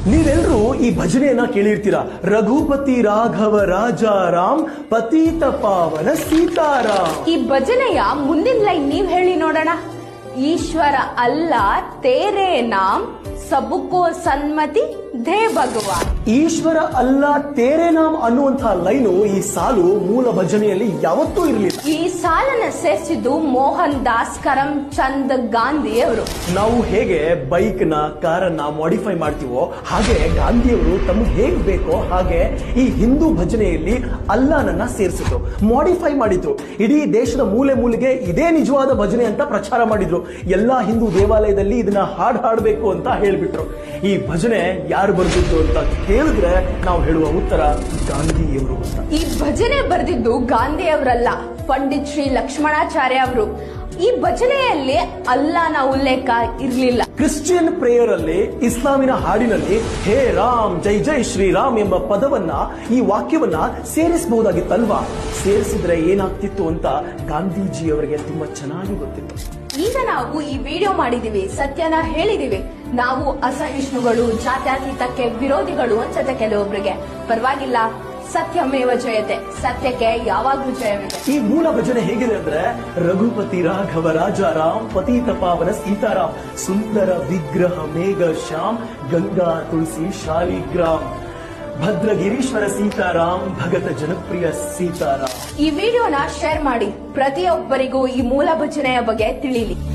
ನೀವೆಲ್ಲರೂ ಈ ಭಜನೆಯನ್ನ ಕೇಳಿರ್ತೀರಾ. ರಘುಪತಿ ರಾಘವ ರಾಜ ರಾಮ್ ಪತೀತ ಪಾವನ ಸೀತಾರಾಮ್. ಈ ಭಜನೆಯ ಮುಂದಿನ ಲೈನ್ ನೀವ್ ಹೇಳಿ ನೋಡೋಣ. ಈಶ್ವರ ಅಲ್ಲ ತೇರೆ ನಾಮ್ ಸಬುಕೋ ಸನ್ಮತಿ ಧೇ ಭಗವಾನ್. ಈಶ್ವರ ಅಲ್ಲ ತೇರೆ ನಾಮ್ ಅನ್ನುವಂತಹ ಲೈನು ಈ ಸಾಲು ಮೂಲ ಭಜನೆಯಲ್ಲಿ ಯಾವತ್ತೂ ಇರಲಿಲ್ಲ. ಈ ಸಾಲನ್ನ ಸೇರಿಸಿದ್ದು ಮೋಹನ್ ದಾಸ್ ಕರಮ್ಚಂದ್ ಗಾಂಧಿ ಅವರು. ನಾವು ಹೇಗೆ ಬೈಕ್ ನ ಕಾರನ್ನ ಮಾಡಿಫೈ ಮಾಡ್ತೀವೋ ಹಾಗೆ ಗಾಂಧಿಯವರು ತಮಗೆ ಹೇಗ್ ಬೇಕೋ ಹಾಗೆ ಈ ಹಿಂದೂ ಭಜನೆಯಲ್ಲಿ ಅಲ್ಲಾನನ್ನ ಸೇರಿಸಿದ್ರು, ಮಾಡಿಫೈ ಮಾಡಿದ್ರು. ಇಡೀ ದೇಶದ ಮೂಲೆ ಮೂಲೆಗೆ ಇದೇ ನಿಜವಾದ ಭಜನೆ ಅಂತ ಪ್ರಚಾರ ಮಾಡಿದ್ರು. ಎಲ್ಲಾ ಹಿಂದೂ ದೇವಾಲಯದಲ್ಲಿ ಇದನ್ನ ಹಾಡ್ಬೇಕು ಅಂತ ಹೇಳ್ಬಿಟ್ರು. ಈ ಭಜನೆ ಯಾರು ಬರೆದಿದ್ದು ಅಂತ ಕೇಳಿದ್ರೆ ನಾವು ಹೇಳುವ ಉತ್ತರ ಗಾಂಧಿಯವರು ಅಂತ. ಈ ಭಜನೆ ಬರೆದಿದ್ದು ಗಾಂಧಿಯವರಲ್ಲ, ಪಂಡಿತ್ ಶ್ರೀ ಲಕ್ಷ್ಮಣಾಚಾರ್ಯ ಅವರು. ಈ ಭಜನೆಯಲ್ಲಿ ಅಲ್ಲಾನ ಉಲ್ಲೇಖ ಇರಲಿಲ್ಲ. ಕ್ರಿಶ್ಚಿಯನ್ ಪ್ರೇಯರ್ ಅಲ್ಲಿ, ಇಸ್ಲಾಮಿನ ಹಾಡಿನಲ್ಲಿ ಹೇ ರಾಮ್ ಜೈ ಜೈ ಶ್ರೀರಾಮ್ ಎಂಬ ಪದವನ್ನ, ಈ ವಾಕ್ಯವನ್ನ ಸೇರಿಸಬಹುದಾಗಿತ್ತಲ್ವಾ? ಸೇರಿಸಿದ್ರೆ ಏನಾಗ್ತಿತ್ತು ಅಂತ ಗಾಂಧೀಜಿಯವರಿಗೆ ತುಂಬಾ ಚೆನ್ನಾಗಿ ಗೊತ್ತಿತ್ತು. ಈಗ ನಾವು ಈ ವಿಡಿಯೋ ಮಾಡಿದೀವಿ, ಸತ್ಯನ ಹೇಳಿದೀವಿ. ನಾವು ಅಸಹಿಷ್ಣುಗಳು, ಜಾತ್ಯತೀತಕ್ಕೆ ವಿರೋಧಿಗಳು ಅನ್ಸುತ್ತೆ ಕೆಲವೊಬ್ಬರಿಗೆ. ಪರವಾಗಿಲ್ಲ, ಸತ್ಯಮೇವ ಜಯತೆ, ಸತ್ಯಕ್ಕೆ ಯಾವಾಗ್ಲೂ ಜಯವಿದೆ. ಈ ಮೂಲ ಭಜನೆ ಹೇಗಿದೆ ಅಂದ್ರೆ, ರಘುಪತಿ ರಾಘವ ರಾಜ ರಾಮ್ ಪತೀತ ಪಾವನ ಸೀತಾರಾಮ್, ಸುಂದರ ವಿಗ್ರಹ ಮೇಘ ಶ್ಯಾಮ್, ಗಂಗಾ ತುಳಸಿ ಶಾಲಿಗ್ರಾಮ್, ಭದ್ರಗಿರೀಶ್ವರ ಸೀತಾರಾಮ್, ಭಗತ ಜನಪ್ರಿಯ ಸೀತಾರಾಮ್. ಈ ವಿಡಿಯೋನ ಶೇರ್ ಮಾಡಿ, ಪ್ರತಿಯೊಬ್ಬರಿಗೂ ಈ ಮೂಲ ಭಜನೆಯ ಬಗ್ಗೆ ತಿಳಿಲಿ.